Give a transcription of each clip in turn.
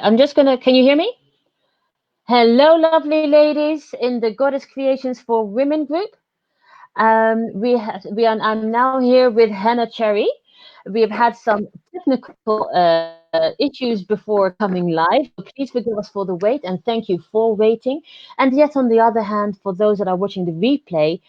I'm just gonna. Can you hear me? Hello, lovely ladies in the Goddess Creations for Women group. I'm now here with Henna Charry. We have had some technical issues before coming live, so please forgive us for the wait and thank you for waiting. And yet, on the other hand, for those that are watching the replay,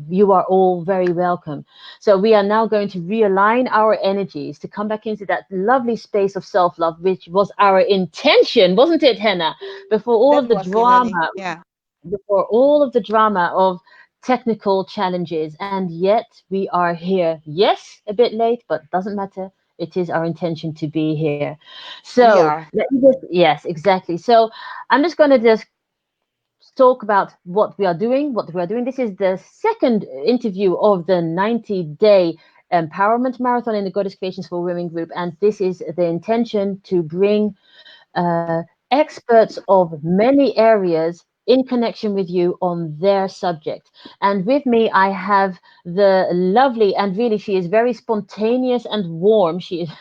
you are all very welcome. So we are now going to realign our energies to come back into that lovely space of self-love, which was our intention, wasn't it, Henna? Before all That of the was Leilani. drama, Yeah. before all of the drama of technical challenges, and yet we are here. Yes, a bit late, but doesn't matter. It is our intention to be here. We So are. let me just, yes, exactly. So I'm just going to just talk about what we are doing, what we are doing. This is the second interview of the 90-day empowerment marathon in the Goddess Creations for Women group, and this is the intention to bring experts of many areas in connection with you on their subject. And with me, I have the lovely, and really, she is very spontaneous and warm. She is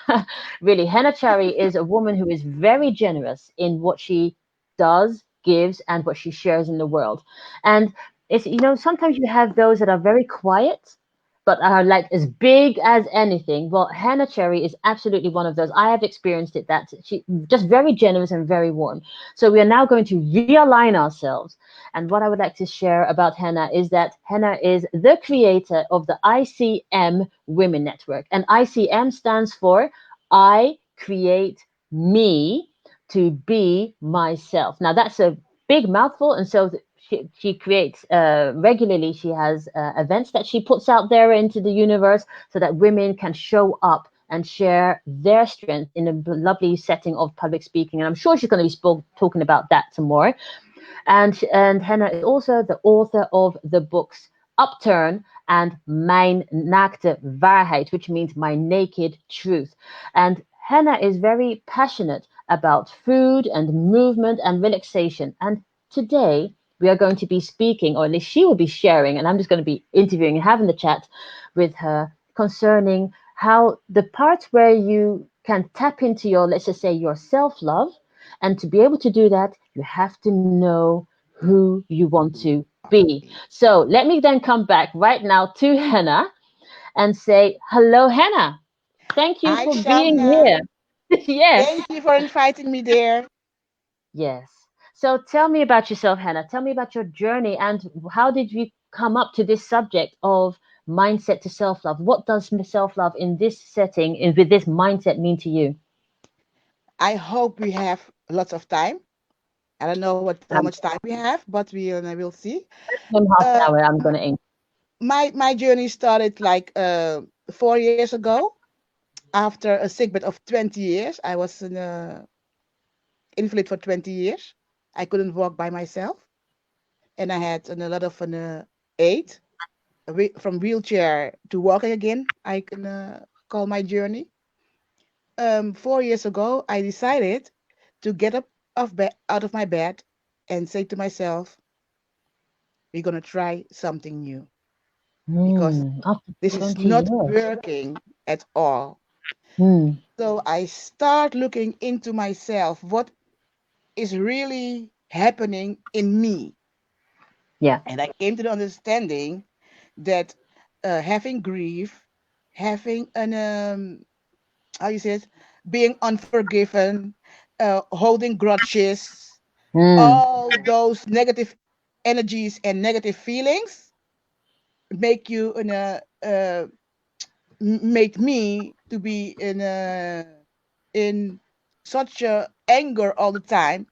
really, Henna Charry is a woman who is very generous in what she does, gives, and what she shares in the world. And it's, sometimes you have those that are very quiet but are like as big as anything. Well, Henna Charry is absolutely one of those. I have experienced it. That she just very generous and very warm. So we are now going to realign ourselves. And what I would like to share about Henna is that Henna is the creator of the ICM Women Network, and ICM stands for I Create Me to Be Myself. Now that's a big mouthful, and so she creates regularly. She has events that she puts out there into the universe so that women can show up and share their strength in a lovely setting of public speaking. And I'm sure she's going to be talking about that some more. And Henna is also the author of the books UPTURN and Mijn Naakte Waarheid, which means my naked truth. And Henna is very passionate about food and movement and relaxation. And today we are going to be speaking, or at least she will be sharing, and I'm just going to be interviewing and having the chat with her concerning how the part where you can tap into your, let's just say, your self-love. And to be able to do that, you have to know who you want to be. So let me then come back right now to Henna and say, hello, Henna. Thank you Hi, for being Shamna. here. Yes. Thank you for inviting me there. Yes. So tell me about yourself, Henna. Tell me about your journey and how did you come up to this subject of mindset to self-love? What does self-love in this setting, with this mindset, mean to you? I hope we have lots of time. I don't know how Um, much time we have, but we'll see. in half an Uh, hour, I'm going to aim. my journey started like 4 years ago. After a sickbed of 20 years, I was an invalid for 20 years. I couldn't walk by myself, and I had a lot of aid from wheelchair to walking again. I can call my journey. 4 years ago, I decided to get up out of my bed and say to myself, we're going to try something new because After this is 20 not years. working at all. Hmm. So I start looking into myself, what is really happening in me. Yeah. And I came to the understanding that having grief, having how you say it, being unforgiven, holding grudges, Hmm. all those negative energies and negative feelings make you make me to be in such a anger all the time.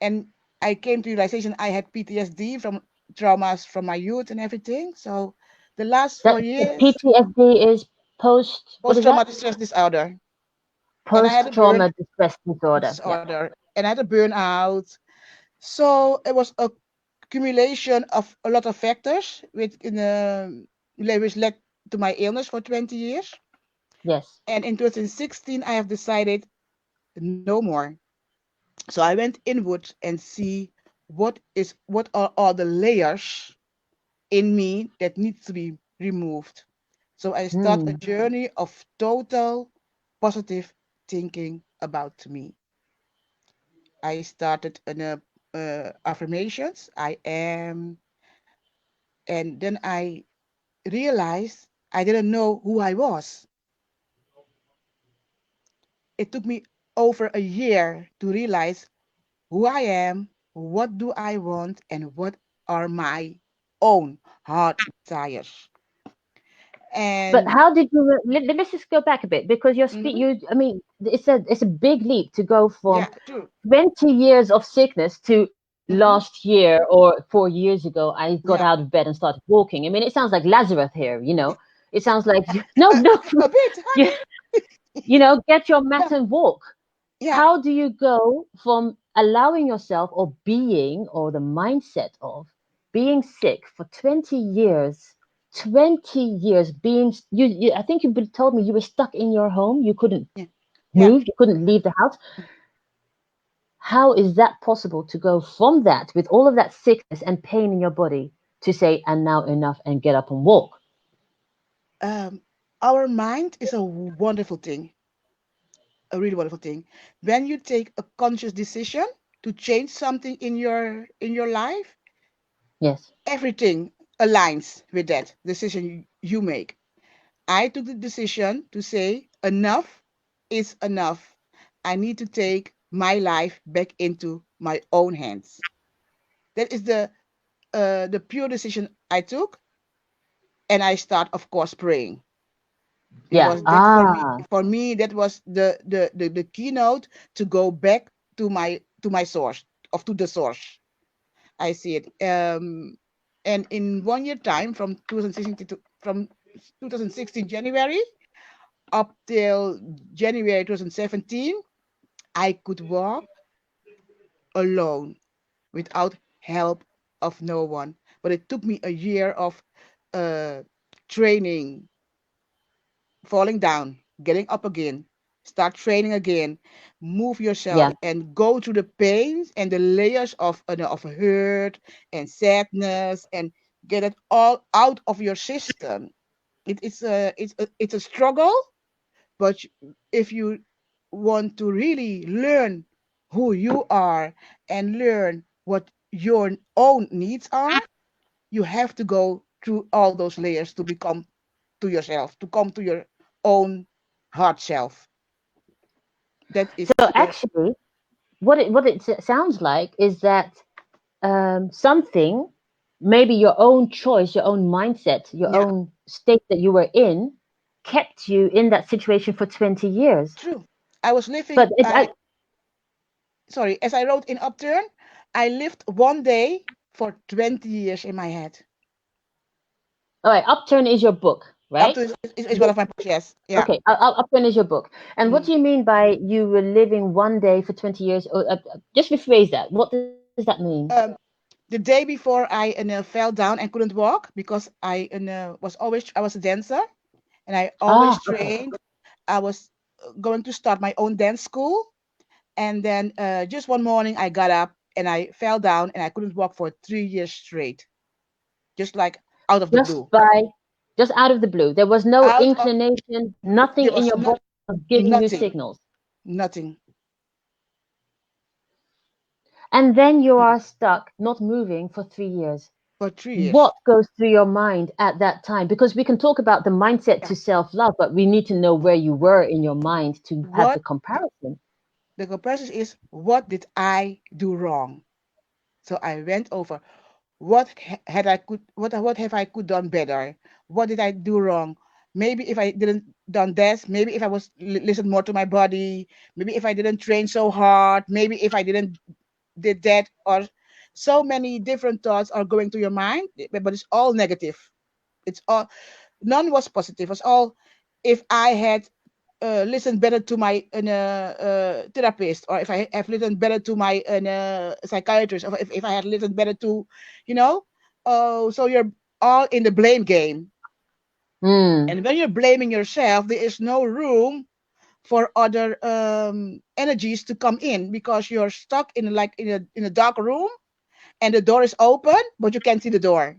And I came to realization I had PTSD from traumas from my youth and everything. So the last four That years, PTSD is post, what post is that? traumatic stress disorder, and I had a burn Post-trauma distress disorder. Yeah. disorder, and I had a burnout. So it was a accumulation of a lot of factors which led to my illness for 20 years. Yes. And in 2016, I have decided no more. So I went inward and see what are all the layers in me that needs to be removed. So I start a Hmm. journey of total positive thinking about me. I started an affirmations. I am, and then I realized I didn't know who I was. It took me over a year to realize who I am, what do I want, and what are my own heart desires. But And how did you? Let's just go back a bit because mhm, I mean, it's a big leap to go from yeah, true. 20 years of sickness to Hmm. last year or 4 years ago, I got Yeah, out of bed and started walking. I mean, it sounds like Lazarus here, you know. It sounds like no, no, a bit, you, honey. you know, get your mat Yeah, and walk. yeah. How do you go from allowing yourself or being or the mindset of being sick for 20 years? 20 years being I think you told me you were stuck in your home, you couldn't Yeah, yeah. move, you couldn't leave the house. How is that possible to go from that with all of that sickness and pain in your body to say, and now enough and get up and walk? Um, our mind is a wonderful thing, a really wonderful thing. When you take a conscious decision to change something in your life, Yes. everything aligns with that decision you make. I took the decision to say enough is enough. I need to take my life back into my own hands. That is the pure decision I took, and I start, of course, praying Yeah. because that Ah, for me that was the keynote to go back to my source, of to the source. I see it. And in 1 year time, from 2016 from 2016 January up till January 2017, I could walk alone without help of no one. But it took me a year of uh, training, falling down, getting up again, start training again, move yourself yeah. and go through the pains and the layers of hurt and sadness and get it all out of your system. It's a struggle, but if you want to really learn who you are and learn what your own needs are, you have to go through all those layers to become to yourself, to come to your own heart self. That is So the actually, what it sounds like is that something, maybe your own choice, your own mindset, your yeah, own state that you were in, kept you in that situation for 20 years. true. I was living. But it, I Sorry, as I wrote in Upturn, I lived one day for 20 years in my head. all right, Upturn is your book, right? Upturn is one of my books. Yes, yeah. Okay, Upturn is your book. And what Mm. do you mean by you were living one day for 20 years? Or, just rephrase that. What does that mean? Um, the day before I fell down and couldn't walk because I was a dancer and I Ah, always okay. trained. I was going to start my own dance school, and then just one morning I got up and I fell down and I couldn't walk for 3 years straight, just like out of the Just blue. by, just out of the blue. There was no Out of inclination, nothing There in was your not body was giving you nothing, signals. nothing. And then you Mm. are stuck, not moving for 3 years. For 3 years. What goes through your mind at that time? Because we can talk about the mindset Yeah. to self-love, but we need to know where you were in your mind to have the What comparison. the comparison is, what did I do wrong? So I went over what have I could done better? What did I do wrong? Maybe if I didn't done this, maybe if I was listen more to my body, maybe if I didn't train so hard, maybe if I didn't did that, or so many different thoughts are going to your mind, but it's all negative. It's all None was positive. It's all, if I had listened better to my therapist, or if I have listened better to my psychiatrist, or if I had listened better to, you know, oh, so you're all in the blame game. Mm, And when you're blaming yourself, there is no room for other energies to come in because you're stuck in in a dark room and the door is open, but you can't see the door.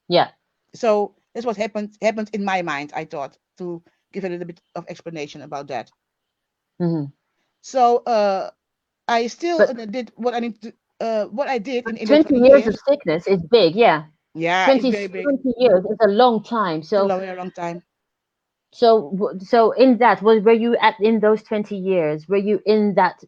yeah. So that's what happened in my mind. I thought to give a little bit of explanation about that. Hmm. So I still But did what I need to. What I did in the 20 20 years of years. sickness is big, yeah. Yeah, it's 20, very big. 20 years is a long time. It's a So, long, very long time. so in that, were you at in those 20 years, were you in that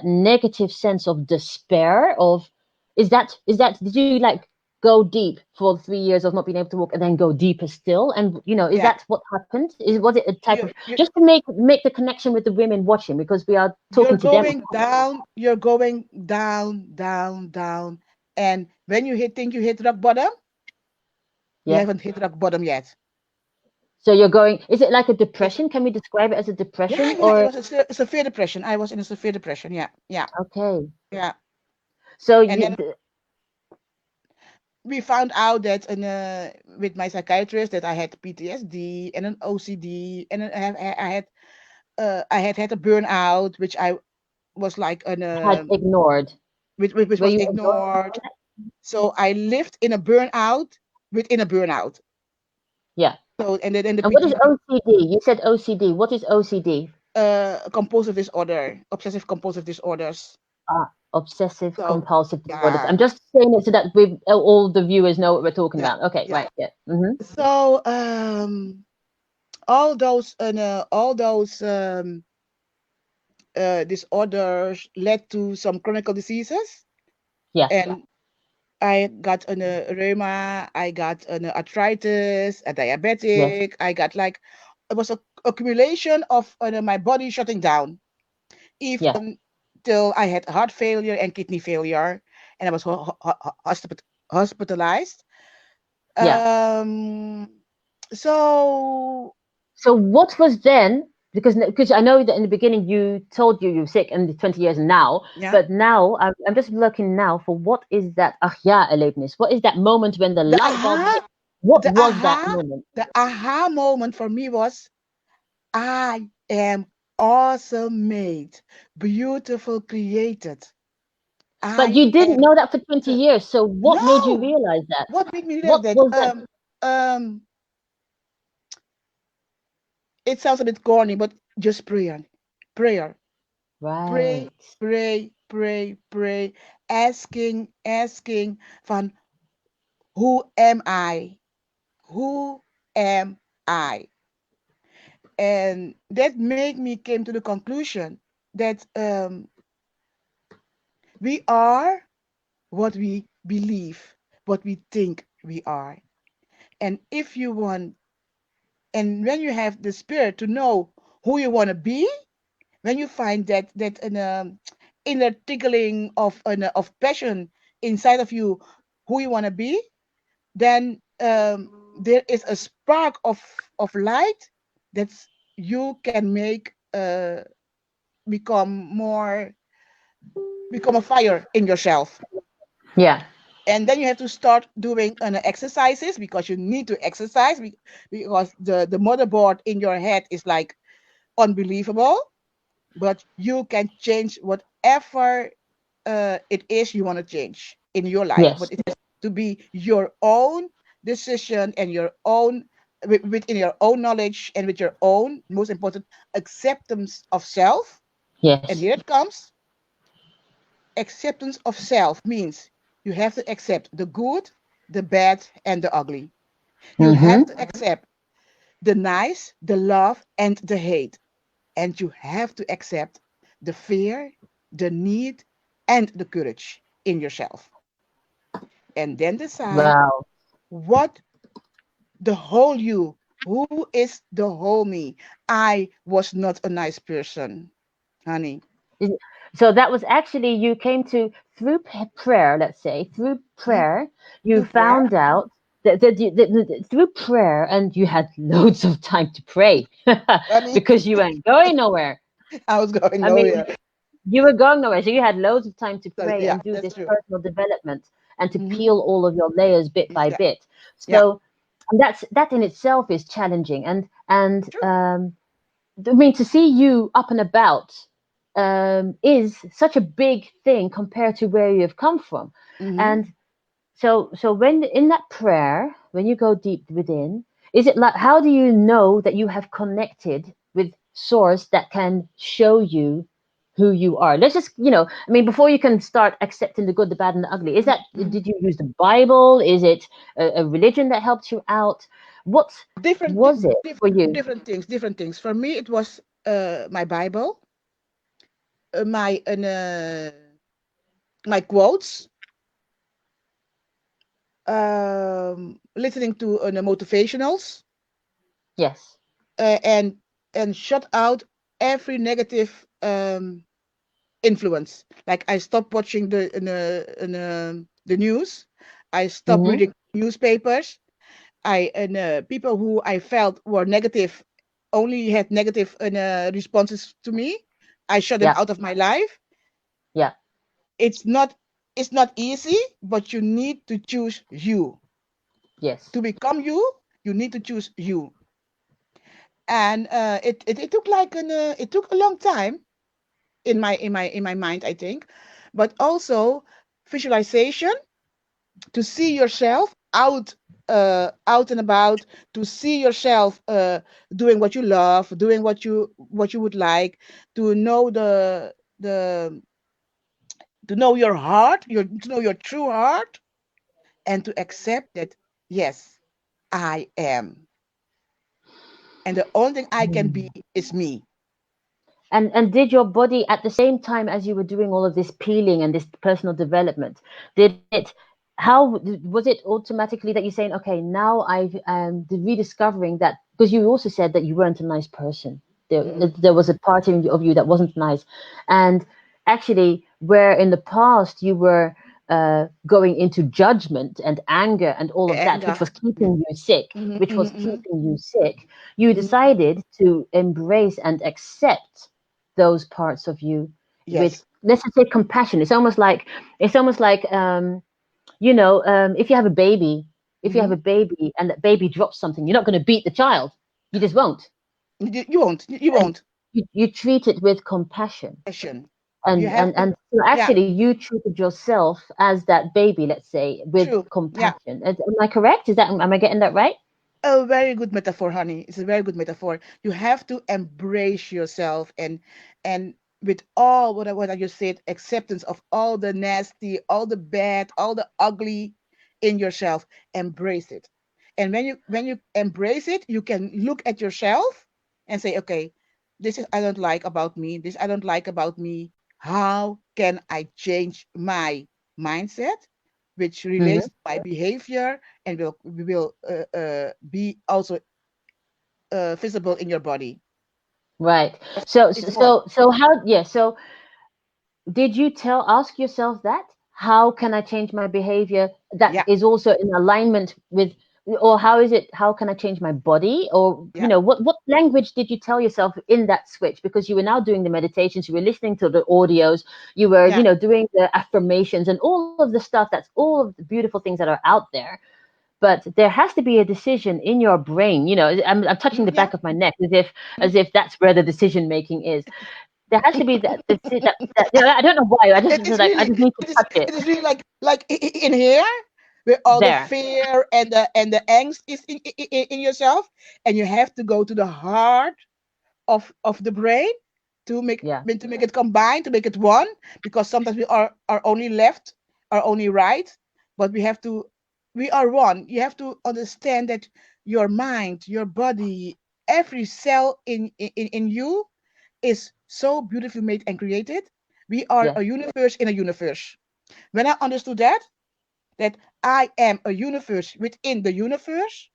negative sense of despair of, did you like go deep for 3 years of not being able to walk and then go deeper still? And is Yeah, that what happened? Was it a type you of, you just to make the connection with the women watching, because we are you're talking to them. going down. You're going down, down, down. And when think you hit rock bottom, you Yeah. haven't hit rock bottom yet. So you're going, is it like a It's depression? Can we describe it as a Yeah, depression yeah. It or? was a severe depression. I was in a severe depression. Yeah, yeah, Okay. yeah. So And then we found out that with my psychiatrist that I had PTSD and an OCD, and I had a burnout, which I was like had ignored. which Were was you ignoring ignored. that? So I lived in a burnout within a burnout. Yeah. So and the And what is PT, OCD? You said OCD. What is OCD? compulsive disorder, obsessive compulsive disorders. Obsessive So compulsive disorders. yeah, I'm just saying it so that we all the viewers know what we're talking yeah, about. Okay, yeah. right. Yeah. Mm-hmm. So all those disorders led to some chronic diseases, Yes. and I got an rheuma, I got an arthritis, a Yes. diabetic. I got like it was a accumulation of my body shutting down, Yes. even till I had heart failure and kidney failure, and I was hospitalized. Yeah. Um, so So what was then? Because I know that in the beginning you told you were sick in the 20 years now, yeah, but now I'm just looking now for what is that erlevenis? What is that moment when the the light bulb aha, hit? What the was that aha, moment? the aha moment for me was I am awesome made, beautiful created. But I you didn't am know that for 20 the years. So what made you no. realize that? What made me realize What that? was that? Um, it sounds a bit corny, but just prayer, pray, Right. pray, pray, pray, asking, van who am I? Who am I? And that made me came to the conclusion that we are what we believe, what we think we are. And if you want, and when you have the spirit to know who you want to be, when you find that an inner tickling of passion inside of you, who you want to be, then there is a spark of light that you can make become more become a fire in yourself. Yeah. And then you have to start doing exercises, because you need to exercise, because the motherboard in your head is like unbelievable, but you can change whatever it is you want to change in your life, Yes. but it has to be your own decision and your own within your own knowledge, and with your own most important acceptance of self. And Yes. here it comes. Acceptance of self means you have to accept the good, the bad, and the ugly. You have Mm-hmm. to accept the nice, the love, and the hate. And you have to accept the fear, the need, and the courage in yourself. And then decide Wow. what the whole you, who is the whole me. I was not a nice person, honey. So that was actually, you came to, through prayer, let's say, through Mhm. prayer, you Through prayer, found out through prayer, and you had loads of time to pray honey, because you weren't going nowhere. I was going I mean, nowhere. you were going nowhere, so you had loads of time to So, pray yeah, and do that's this true. personal development and to Hmm. peel all of your layers bit by Yeah, bit. yeah, So that in itself is challenging, and true. I mean, to see you up and about is such a big thing compared to where you have come from. Hmm. And so when in that prayer, when you go deep within, is it like, how do you know that you have connected with source that can show you? who you are? Let's just, I mean, before you can start accepting the good, the bad, and the ugly, is that, Mhm. did you use the Bible? Is it a religion that helped you out? What Different, was it for you? different things. Different things. For me, it was my Bible, my my quotes, listening to motivationals, Yes. uh, and shut out every negative influence. Like I stopped watching the news. I stopped Hmm. reading newspapers. I and people who I felt were negative only had negative responses to me. I shut them Yeah. out of my life. Yeah. It's not it's not easy, but you need to choose you. Yes. To become you, you need to choose you. And it took it took a long time in my mind, I think, but also visualization, to see yourself out and about, to see yourself doing what you love, doing what you would like, to know the to know your heart, to know your true heart, and to accept that, yes, I am, and the only thing I can be is me. And did your body, at the same time as you were doing all of this peeling and this personal development, did it, how was it automatically that you're saying, okay, now I've rediscovering that, because you also said that you weren't a nice person. Mhm. There was a part of you that wasn't nice, and actually, where in the past you were going into judgment and anger and all of that, which Anger. was keeping you sick, Mhm, which was mhm, keeping you sick, you mhm. decided to embrace and accept those parts of you with, Yes. let's just say, compassion. It's almost like if you have a baby, if you have Mhm. a baby and that baby drops something, you're not going to beat the child. You just won't. You won't. You And won't. you treat it with compassion. Passion. You And have and to. and so Yeah. actually you treated yourself as that baby, let's say, with True. Yeah. compassion. Am I correct? Am I getting that right? A very good metaphor, honey. It's a very good metaphor. You have to embrace yourself, and with all what I just said, acceptance of all the nasty, all the bad, all the ugly in yourself. Embrace it. And when you embrace it, you can look at yourself and say, okay, this is I don't like about me. This I don't like about me. How can I change my mindset, which Hmm. relates to my behavior, and will be also visible in your body. Right. Because So it's one. so so how, yeah, so did you ask yourself that? How can I change my behavior that Yeah, is also in alignment with, or how can I change my body? Or, yeah, what language did you tell yourself in that switch? Because you were now doing the meditations, you were listening to the audios, you were, yeah, doing the affirmations and all of the stuff, that's all of the beautiful things that are out there. But there has to be a decision in your brain. I'm touching the yeah. back of my neck as if that's where the decision making is. There has to be that, I don't know why. I just It feel is like I really, just need to touch it it is really like in here, where all the there. fear and the angst is in yourself, and you have to go to the heart of the brain to Yeah. make it combine, to make it one, because sometimes we are only left, are only right, but we are one. You have to understand that your mind, your body, every cell in you is so beautifully made and created. We are Yes. a universe in a universe. When I understood that I am a universe within the universe,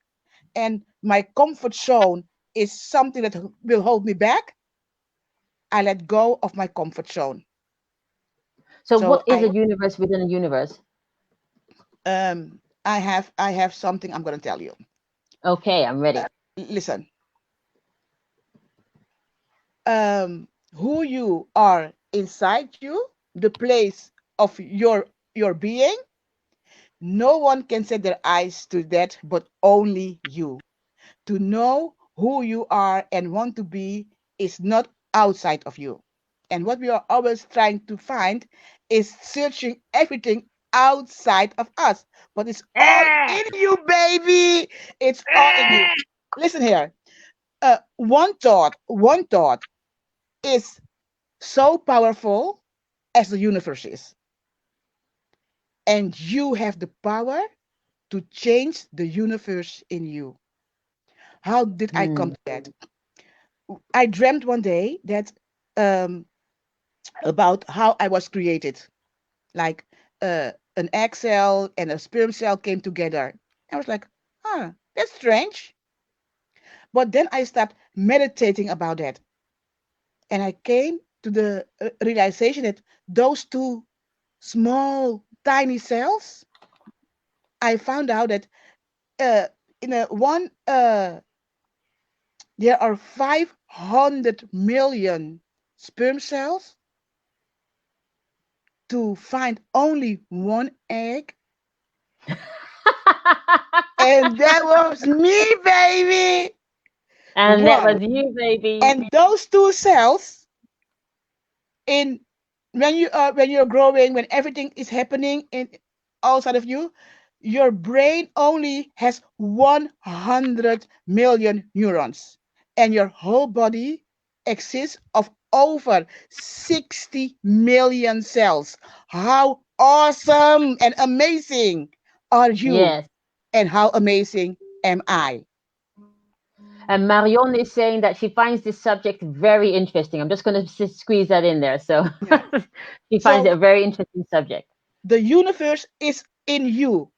and my comfort zone is something that will hold me back, I let go of my comfort zone. So So what is a universe within a universe? I have something I'm going to tell you. Okay, I'm ready. Listen, who you are inside you, the place of your being, no one can set their eyes to that but only you. To know who you are and want to be is not outside of you. And what we are always trying to find is searching everything outside of us. But it's all in you, baby. It's all in you. Listen here. One thought is so powerful as the universe is. And you have the power to change the universe in you. How did I come to that? I dreamt one day that about how I was created. Like an egg cell and a sperm cell came together. I was like, that's strange. But then I started meditating about that. And I came to the realization that those two small, tiny cells, I found out that in a one, there are 500 million sperm cells to find only one egg. And that was me, baby. And that was you, baby. And those two cells, when you're growing, when everything is happening in outside of you, your brain only has 100 million neurons, and your whole body exists of over 60 million cells. How awesome and amazing are you? Yes. And how amazing am I? And Marion is saying that she finds this subject very interesting. I'm just going to squeeze that in there. So she finds it a very interesting subject. The universe is in you.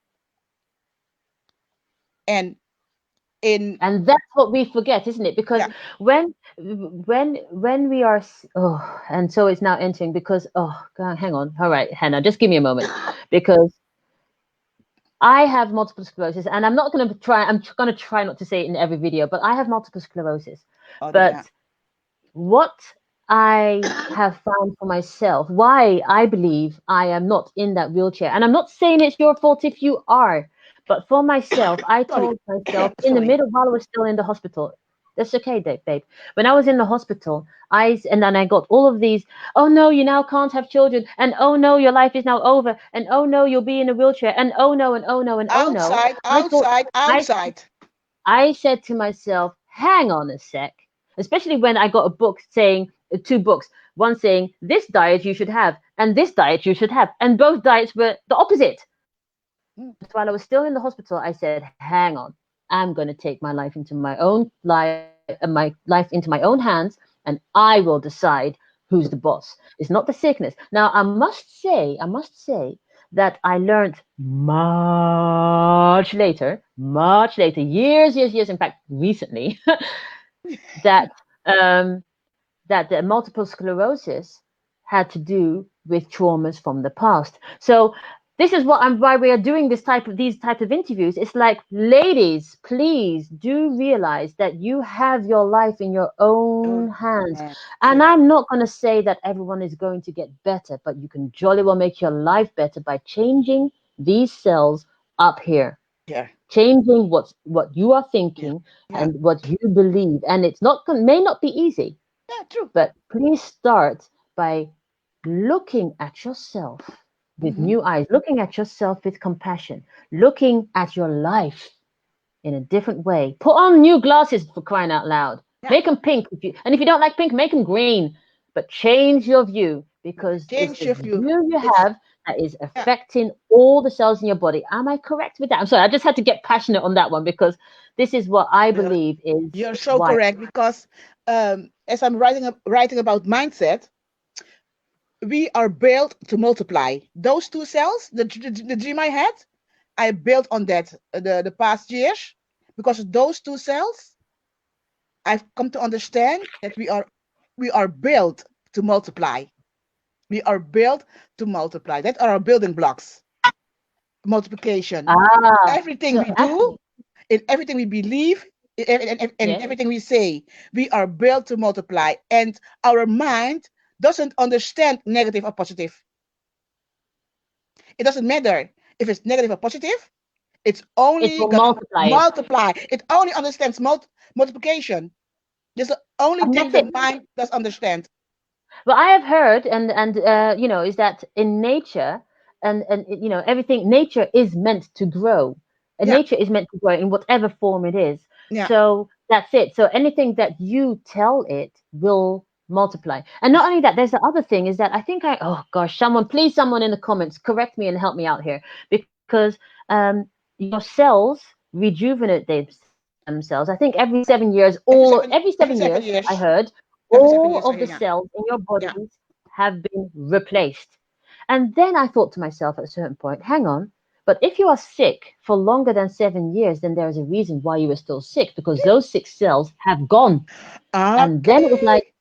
And that's what we forget, isn't it? Because when we are, and so it's now entering because, hang on. All right, Henna, just give me a moment, because I have multiple sclerosis, and I'm going to try not to say it in every video, but I have multiple sclerosis. What I have found for myself, why I believe I am not in that wheelchair, and I'm not saying it's your fault if you are, but for myself, I told myself in the middle while I was still in the hospital, that's okay, babe. When I was in the hospital, and then I got all of these, oh no, you now can't have children, and oh no, your life is now over, and oh no, you'll be in a wheelchair, and oh no, and oh no, and oh no. Outside. I said to myself, hang on a sec, especially when I got a book saying, two books, one saying this diet you should have, and this diet you should have, and both diets were the opposite. While I was still in the hospital, I said, hang on, I'm going to take my life into my own into my own hands, and I will decide who's the boss. It's not the sickness. Now, I must say that I learned much later, years, in fact, recently, that the multiple sclerosis had to do with traumas from the past. So this is why we are doing these type of interviews. It's like, ladies, please do realize that you have your life in your own hands. And I'm not going to say that everyone is going to get better, but you can jolly well make your life better by changing these cells up here. Changing what you are thinking and what you believe. And it's may not be easy. True. But please start by looking at yourself with new eyes, looking at yourself with compassion, looking at your life in a different way. Put on new glasses, for crying out loud. Make them pink. And if you don't like pink, make them green. But change your view, because it's the view you have that is affecting all the cells in your body. Am I correct with that? I'm sorry, I just had to get passionate on that one, because this is what I believe is. You're so correct, because as I'm writing about mindset, we are built to multiply. Those two cells, the dream I had, I built on that the past years, because those two cells, I've come to understand that we are built to multiply. We are built to multiply. That are our building blocks. Multiplication. Everything we do, in everything we believe, and everything we say, we are built to multiply. And our mind doesn't understand negative or positive. It doesn't matter if it's negative or positive. It's only multiply. It only understands multiplication. This is the only thing the mind does understand. Well, I have heard, and is that in nature, and everything, nature is meant to grow. And nature is meant to grow in whatever form it is. So that's it. So anything that you tell it will multiply. And not only that, there's the other thing is that I think oh gosh, someone in the comments correct me and help me out here, because your cells rejuvenate themselves. I think every 7 years, every seven years, I heard Every 7 years, all of the yeah. cells in your Yeah. bodies have been replaced. And then I thought to myself at a certain point, hang on, but if you are sick for longer than 7 years, then there is a reason why you are still sick, because those sick cells have gone. And then it was like,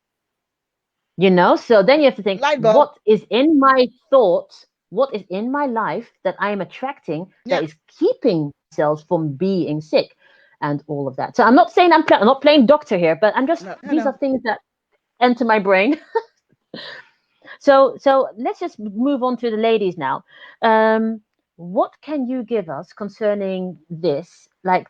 so then you have to think, Light bulb. what is in my thoughts, what is in my life that I am attracting that is keeping cells from being sick and all of that. So I'm not saying I'm not playing doctor here, but I'm just, these are things that enter my brain. So let's just move on to the ladies now. What can you give us concerning this? You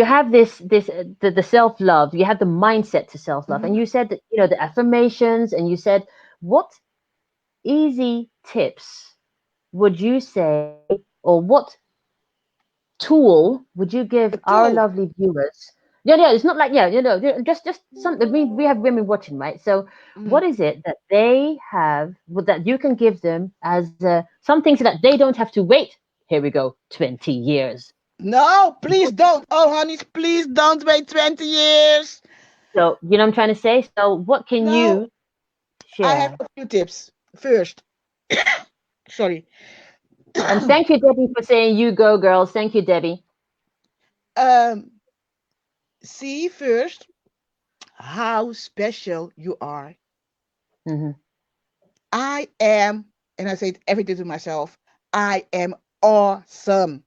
have the self-love, you have the mindset to self-love, and you said that, the affirmations, and you said, what easy tips would you say, or what tool would you give our lovely viewers? Yeah, it's not like, just something. We have women watching, right? So what is it that they have, that you can give them as something, so that they don't have to wait, here we go, 20 years? No, please don't. Oh, honey, please don't wait 20 years. So, you know what I'm trying to say? So what can you share? I have a few tips. First, sorry. And thank you, Debbie, for saying you go, girls. Thank you, Debbie. See first how special you are. I am, and I say it every day to myself, I am awesome.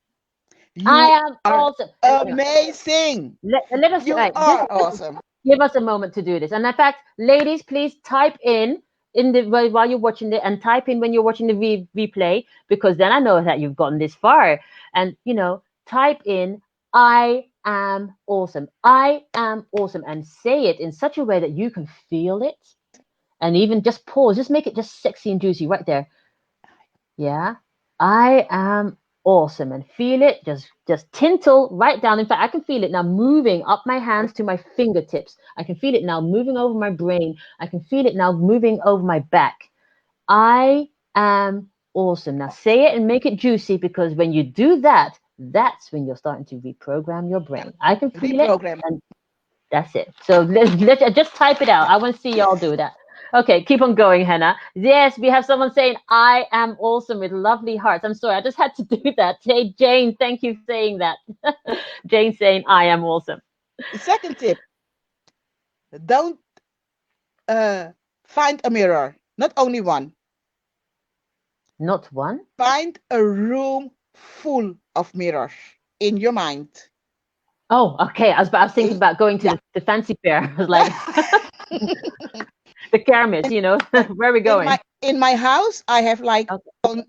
I am awesome. Amazing. Let us, you are awesome. Give us a moment to do this. And in fact, ladies, please type in while you're watching it, and type in when you're watching the replay, because then I know that you've gotten this far. And type in, I am awesome. I am awesome, and say it in such a way that you can feel it. And even just pause, just make it just sexy and juicy right there. Yeah, I am awesome, and feel it just tinkle right down. In fact, I can feel it now moving up my hands to my fingertips. I can feel it now moving over my brain. I can feel it now moving over my back. I am awesome. Now say it and make it juicy, because when you do that, that's when you're starting to reprogram your brain. I can feel it, and that's it. So let's just type it out. I want to see y'all do that. Okay, keep on going, Henna. Yes, we have someone saying, I am awesome, with lovely hearts. I'm sorry, I just had to do that. Hey, Jane, thank you for saying that. Jane saying, I am awesome. The second tip, don't find a mirror. Not only one. Not one? Find a room full of mirrors in your mind. Oh, okay. I was thinking about going to the fancy fair. I was like... the kermis, where are we going? In my house, I have on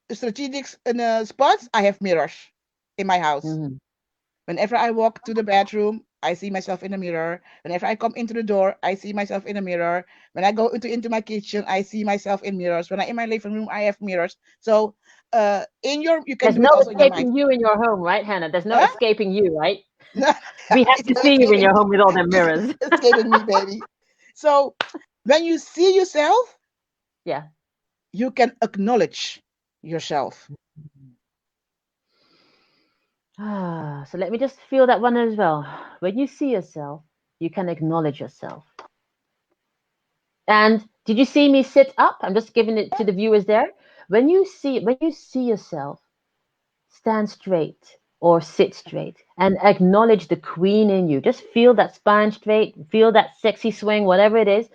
strategic spots, I have mirrors in my house. Whenever I walk to the bathroom, I see myself in the mirror. Whenever I come into the door, I see myself in the mirror. When I go into my kitchen, I see myself in mirrors. When I'm in my living room, I have mirrors. So you can There's no escaping you in your home, right, Hannah? There's no escaping you, right? We have to see you in your home with all them mirrors. Escaping me, baby. So when you see yourself, you can acknowledge yourself. So let me just feel that one as well. When you see yourself, you can acknowledge yourself. And did you see me sit up? I'm just giving it to the viewers there. When you see yourself, stand straight or sit straight and acknowledge the queen in you. Just feel that spine straight, feel that sexy swing, whatever it is.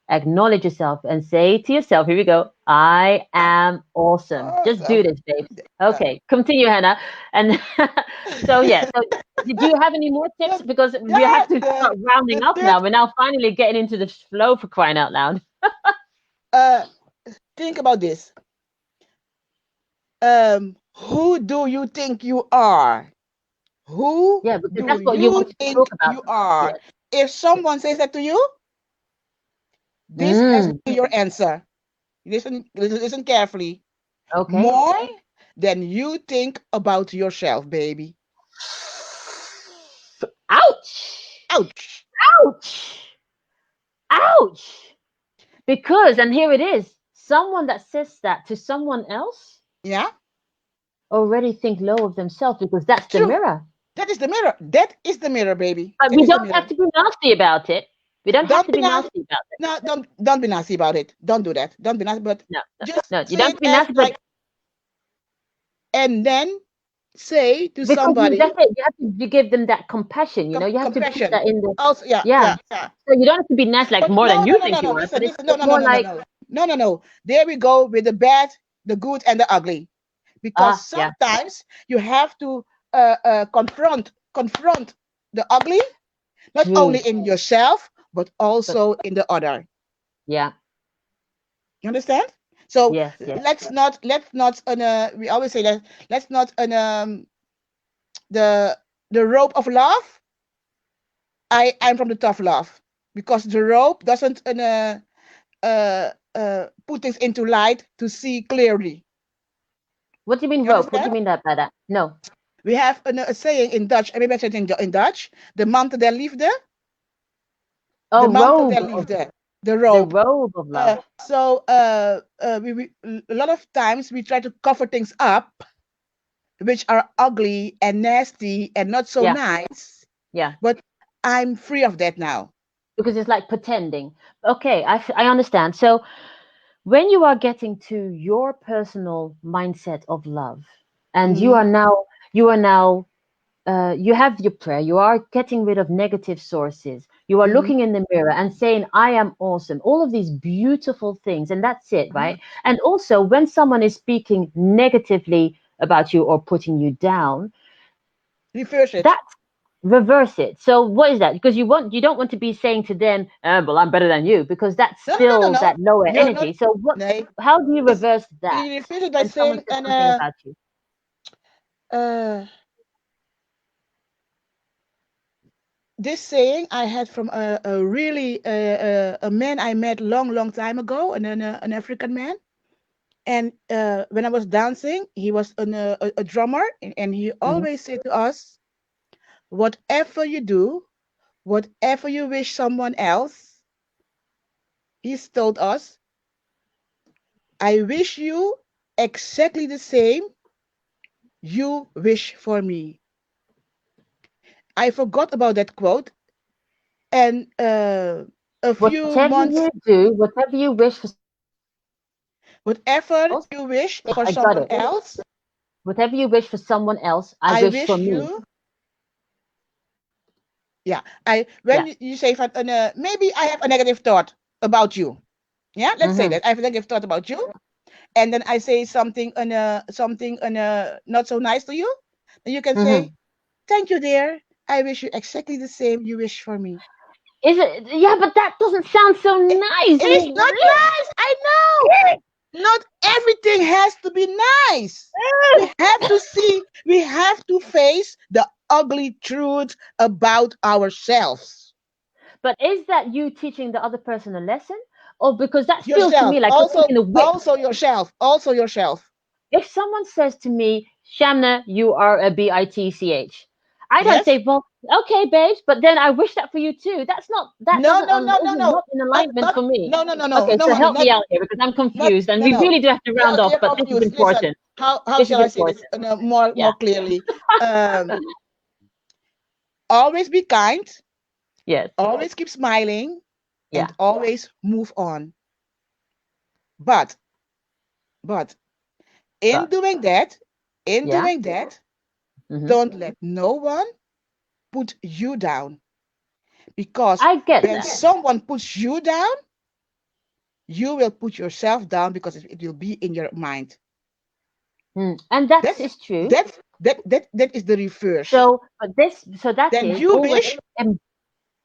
Acknowledge yourself and say to yourself, here we go, I am awesome. Just do this, babe. Okay, continue, Hannah. And so did you have any more tips? Because we have to start rounding up now. We're now finally getting into the flow, for crying out loud. Think about this. Who do you think you are? Who do that's what you think you are? Yes. If someone says that to you, this has to be your answer. Listen carefully. Okay. More than you think about yourself, baby. Ouch! Ouch! Ouch! Ouch! Because, and here it is, someone that says that to someone else Yeah, already think low of themselves because that's the true. mirror. That is the mirror. That is the mirror, baby. But That we is the don't have mirror. to be nasty about it. We don't have Don't to be be nasty. nasty about it. No, don't be nasty about it. Don't do that. Don't be nasty. But No, no, just no. You say don't have it to be as nasty, but like, and then say to because somebody, that's it. You have to give them that compassion. You have to put compassion. that in the Also, yeah, yeah. yeah, yeah. So you don't have to be nice like But more no, than no, you no, no, think no. you are, but Listen, listen. No, it's no, no, more no, no, like no, no, no, no. There we go with the bad, the good, and the ugly. Because yeah, sometimes you have to confront the ugly, not only true, in yourself but but also in the other. yeah, You understand? So yes, yes, let's not we always say that let's not the rope of love. I'm from the tough love because the rope doesn't put things into light to see clearly. What do you mean You rope? What do understand? you mean that by that? No. We have a saying in Dutch, and maybe I said in Dutch, de mantel der liefde, de Oh, mantel robe der of liefde, the the rope. robe of love. So we a lot of times we try to cover things up, which are ugly and nasty and not so Yeah, nice. yeah. But I'm free of that now. Because it's like pretending. Okay, I understand. So when you are getting to your personal mindset of love, and Hmm. you are now you have your prayer, you are getting rid of negative sources, you are Hmm. looking in the mirror and saying I am awesome, all of these beautiful things, and that's it, Hmm. right? And also when someone is speaking negatively about you or putting you down, Reverse it. that reverse it. So what is that? Because you don't want to be saying to them, well, I'm better than you, because that's No, no, no, no, still no. that lower You're not. energy. So what, No, how do you it's, reverse that you reverse it by when someone saying, says something about you? uh, this saying I had from a really a man I met long time ago, and an African man. And when I was dancing, he was a drummer, and he Hmm. always said to us, "Whatever you do, whatever you wish someone else," he's told us, "I wish you exactly the same you wish for me." I forgot about that quote, and a few Whatever months, you do, whatever you wish for someone else, whatever yes, you wish I for got it. someone else, Whatever you wish for someone else, I I wish for wish me. you. Yeah, I Yeah. when you say that, maybe I have a negative thought about you. Yeah, let's say Hmm. that I have a negative thought about you, and then I say something not so nice to you. Then you can Hmm. say, "Thank you, dear. I wish you exactly the same you wish for me." Is it? Yeah, but that doesn't sound so It, nice. it is not nice. I know. Not everything has to be nice. We have to face the ugly truth about ourselves. But is that you teaching the other person a lesson? Or because that feels to Yourself. me like you're Also, taking a whip. also yourself. Also yourself. If someone says to me, Shamna, you are a bitch, I don't Yes? say, well, okay, babes, but then I wish that for you too. That No, doesn't no, no, is no, no. not in Not, alignment not, for me. no, no, no, no, Okay, no, so honey. help me Not, out here because I'm not, confused and no, we no. really do have to round off, You're but this is confused. Listen, important. how This is shall I say this important. more Yeah. clearly? Um, Always be kind, Yes. always keep smiling, Yeah. and always move on. But, but in But doing that, in yeah. doing that, Hmm. don't let no one put you down. Because I get when that. someone puts you down, you will put yourself down because it will be in your mind. Mm. And that That's is true. that is the reverse. So, but so that Then is you always, wish,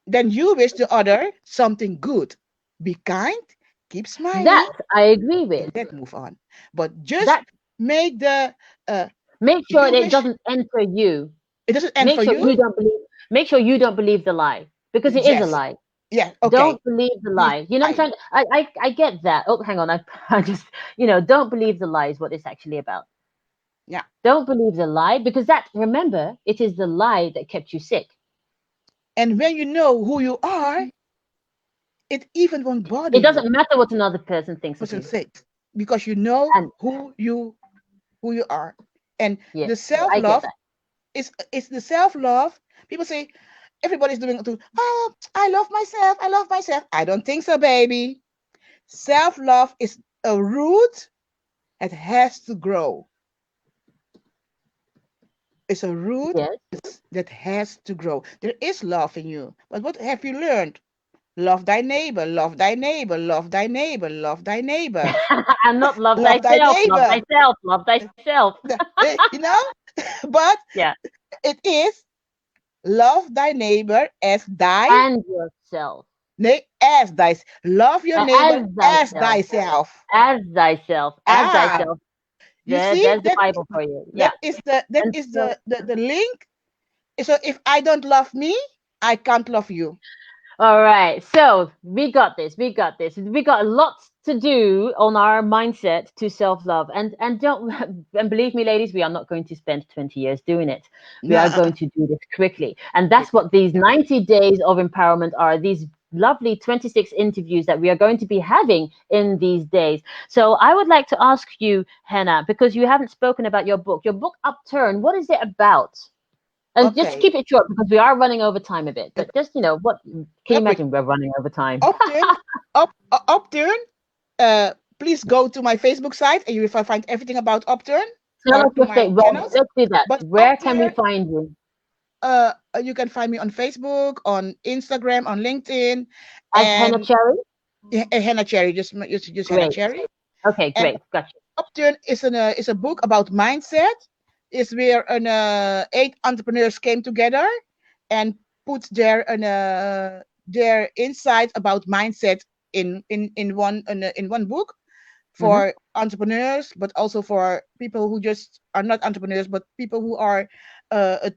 then you wish the other something good. Be kind, keep smiling, that I agree and with. then move on. But just That make the make sure you it wish doesn't enter you. it doesn't end Make for sure you. you don't believe. Make sure you don't believe the lie because it is a Yes, lie. yeah, okay. Don't believe the Be lie. You know what kind. I'm trying. I get that. Oh, hang on. I just don't believe the lie is what it's actually about. Yeah. Don't believe the lie because that remember it is the lie that kept you sick. And when you know who you are, it even won't bother It you. doesn't matter what another person thinks of Person you. says, because you know And who you are. And yeah, the I get self-love that. is the self-love. People say everybody's doing it too. Oh, I love myself. I love myself. I don't think so, baby. Self-love is a root that has to grow. It's a root Yes. that has to grow. There is love in you. But what have you learned? Love thy neighbor, love thy neighbor, love thy neighbor, love thy neighbor. And not love Love thy thyself, love neighbor. thyself, love thyself. You know? But Yeah. it is love thy neighbor as And yourself. love your neighbor As as thyself. thyself. As thyself. As Ah, thyself. you see There's the Bible for you. Yeah. that is And so, the link. So if I don't love me, I can't love you. all right. So we got this. We got this. We got lots to do on our mindset to self-love. And don't and believe me, ladies, we are not going to spend 20 years doing it. We are Nah. going to do this quickly. And that's what these 90 days of empowerment are. These lovely 26 interviews that we are going to be having in these days. So I would like to ask you, Henna, because you haven't spoken about your book. Your book, UPTURN, what is it about? And just Okay. keep it short because we are running over time a bit. But just, what can you Up with imagine we're running over time? UPTURN. UPTURN. Please go to my Facebook site and you will find everything about UPTURN, Tell or us to your my fate. Well, channels. let's do that. But Where can we UPTURN, find you? you can find me on Facebook, on Instagram, on LinkedIn, As Henna and Charry? Henna Charry, just Henna Great. Charry. Okay, And great. Gotcha. UPTURN is a book about mindset. It's where 8 entrepreneurs came together and put their insights about mindset in one book for entrepreneurs, but also for people who just are not entrepreneurs, but people who are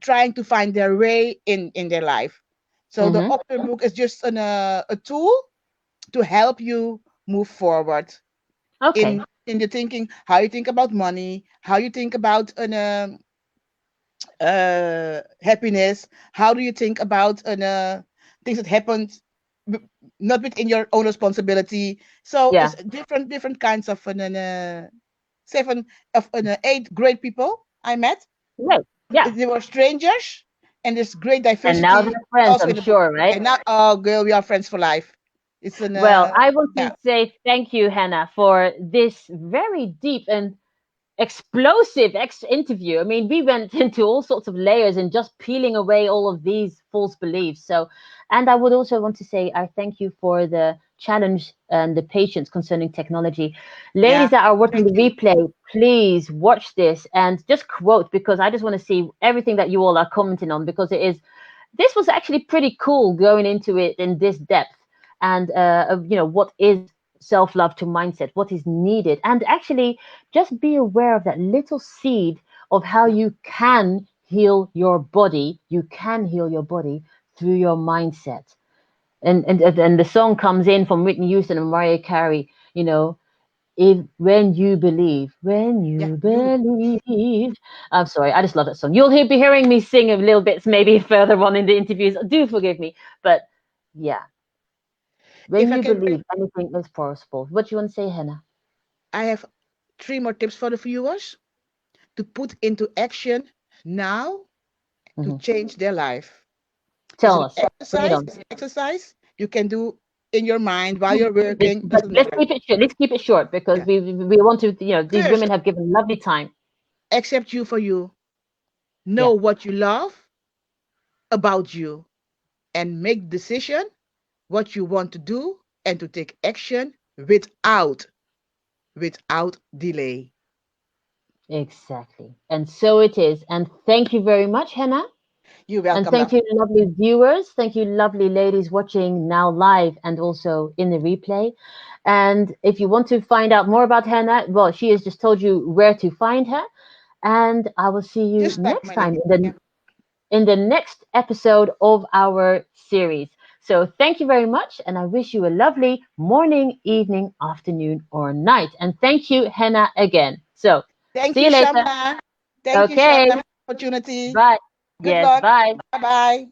trying to find their way in their life. So the UPTURN book is just a tool to help you move forward Okay. in the thinking, how you think about money, how you think about happiness, how do you think about things that happened not within your own responsibility. So Yeah. it's different kinds of 8 great people I met. Great. Yeah. They were strangers, and there's great And now diversity they're friends, also I'm in the book. sure, right? And now, oh girl, we are friends for life. It's an Well, I want to yeah. say thank you, Henna, for this very deep and explosive interview. I mean, we went into all sorts of layers and just peeling away all of these false beliefs. So, and I would also want to say I thank you for the challenge and the patience concerning technology. Ladies Yeah. that are watching the Thank you. replay, please watch this and just quote, because I just want to see everything that you all are commenting on, because this was actually pretty cool going into it in this depth. And what is self-love to mindset, what is needed, and actually just be aware of that little seed of how you can heal your body. You can heal your body through your mindset. And the song comes in from Whitney Houston and Mariah Carey, if when you believe, when Yeah, you you. believe. I'm sorry, I just love that song. You'll be hearing me sing a little bits maybe further on in the interviews. Do forgive me, but yeah, when If I you can bring, believe, anything is possible. What do you want to say, Henna? I have 3 more tips for the viewers to put into action now to Hmm. change their life. It's Tell us. Bring it on. an exercise you can do in your mind while you're working. But Doesn't let's matter. keep it short. Let's keep it short because Yeah. we want to. These First, women have given lovely time. accept you for you. Know Yeah, what you love about you and make decision what you want to do and to take action without delay. exactly. And so it is. And thank you very much, Henna. You're And welcome, thank love. you, lovely viewers. Thank you, lovely ladies watching now live and also in the replay. And if you want to find out more about Henna, well, she has just told you where to find her. And I will see you Just type next my time name. Yeah. in the next episode of our series. So thank you very much. And I wish you a lovely morning, evening, afternoon, or night. And thank you, Henna, again. So Thank see you, you later. Shamna. Thank you, Okay. Shamna, for the opportunity. Bye. Good Yes, luck. bye. Bye bye.